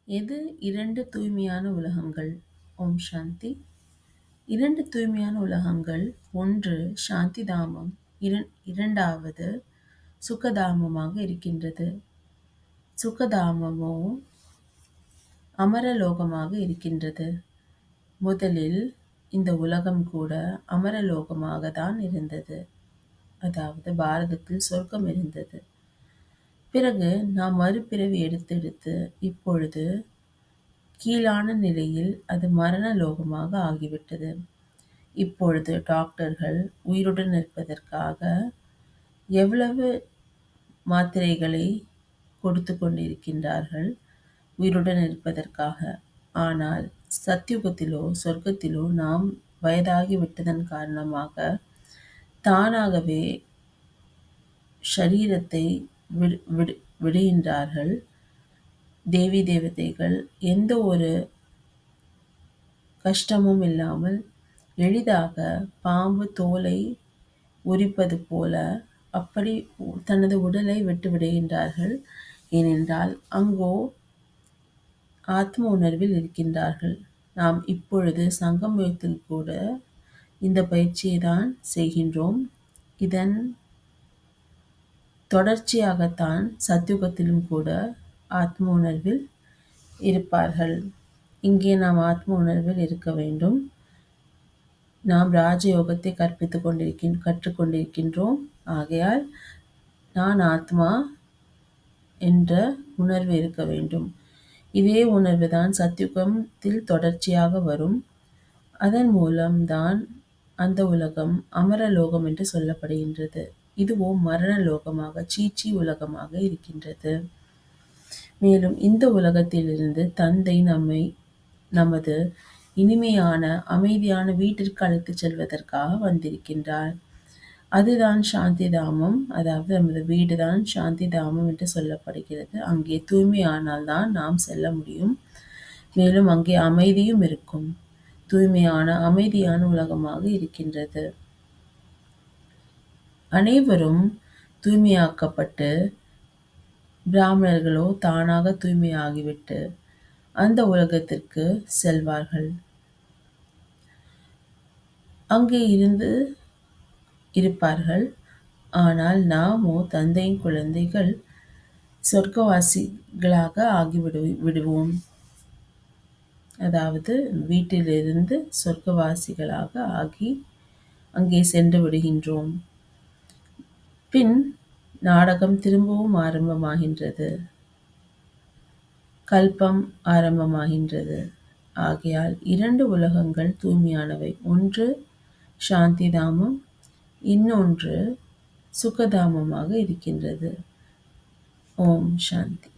எது இரண்டு தூய்மையான உலகங்கள்? ஓம் சாந்தி. இரண்டு தூய்மையான உலகங்கள், ஒன்று சாந்தி தாமம், இரண்டாவது சுகதாமமாக இருக்கின்றது. சுகதாமமோ அமரலோகமாக இருக்கின்றது. முதலில் இந்த உலகம் கூட அமரலோகமாக தான் இருந்தது. அதாவது பாரதத்தில் சொர்க்கம் இருந்தது. பிறகு நாம் மறுபிறவி எடுத்தெடுத்து இப்பொழுது கீழான நிலையில் அது மரண லோகமாக ஆகிவிட்டது. இப்பொழுது டாக்டர்கள் உயிருடன் இருப்பதற்காக எவ்வளவு மாத்திரைகளை கொடுத்து கொண்டிருக்கின்றார்கள் உயிருடன் இருப்பதற்காக. ஆனால் சத்யுகத்திலோ சொர்க்கத்திலோ நாம் வயதாகி விட்டதன் காரணமாக தானாகவே ஷரீரத்தை விடுகின்றார்கள். தேவி தேவதைகள் எந்த ஒரு கஷ்டமும் இல்லாமல் எளிதாக பாம்பு தோலை உரிப்பது போல அப்படி தனது உடலை விட்டு விடுகின்றார்கள். ஏனென்றால் அங்கோ ஆத்ம உணர்வில் இருக்கின்றார்கள். நாம் இப்பொழுது சங்கமயுகத்தில் கூட இந்த பயிற்சியை தான் செய்கின்றோம். இதன் தொடர்ச்சியாகத்தான் சத்யுகத்திலும் கூட ஆத்ம உணர்வில் இருப்பார்கள். இங்கே நாம் ஆத்ம உணர்வில் இருக்க வேண்டும். நாம் ராஜயோகத்தை கற்றுக்கொண்டிருக்கின்றோம். ஆகையால் நான் ஆத்மா என்ற உணர்வு இருக்க வேண்டும். இதே உணர்வு தான் சத்யுகத்தில் தொடர்ச்சியாக வரும். அதன் மூலம்தான் அந்த உலகம் அமரலோகம் என்று சொல்லப்படுகின்றது. இதுவோ மரண லோகமாக சீச்சி உலகமாக இருக்கின்றது. மேலும் இந்த உலகத்திலிருந்து தந்தை நம்மை நமது இனிமையான அமைதியான வீட்டிற்கு அழைத்துச் செல்வதற்காக வந்திருக்கின்றார். அதுதான் சாந்தி தாமம். அதாவது நமது வீடுதான் சாந்தி தாமம் என்று சொல்லப்படுகிறது. அங்கே தூய்மையானால் தான் நாம் செல்ல முடியும். மேலும் அங்கே அமைதியும் இருக்கும். தூய்மையான அமைதியான உலகமாக இருக்கின்றது. அனைவரும் தூய்மையாக்கப்பட்டு பிராமணர்களோ தானாக தூய்மையாகிவிட்டு அந்த உலகத்திற்கு செல்வார்கள். அங்கே இருந்து இருப்பார்கள். ஆனால் நாமோ தந்தையின் குழந்தைகள் சொர்க்கவாசிகளாக விடுவோம். அதாவது வீட்டிலிருந்து சொர்க்கவாசிகளாக ஆகி அங்கே சென்று விடுகின்றோம். பின் நாடகம் திரும்பவும் ஆரம்பமாகின்றது. கல்பம் ஆரம்பமாகின்றது. ஆகையால் இரண்டு உலகங்கள் தூய்மையானவை. ஒன்று சாந்தி தாமம், இன்னொன்று சுகதாமமாக இருக்கின்றது. ஓம் சாந்தி.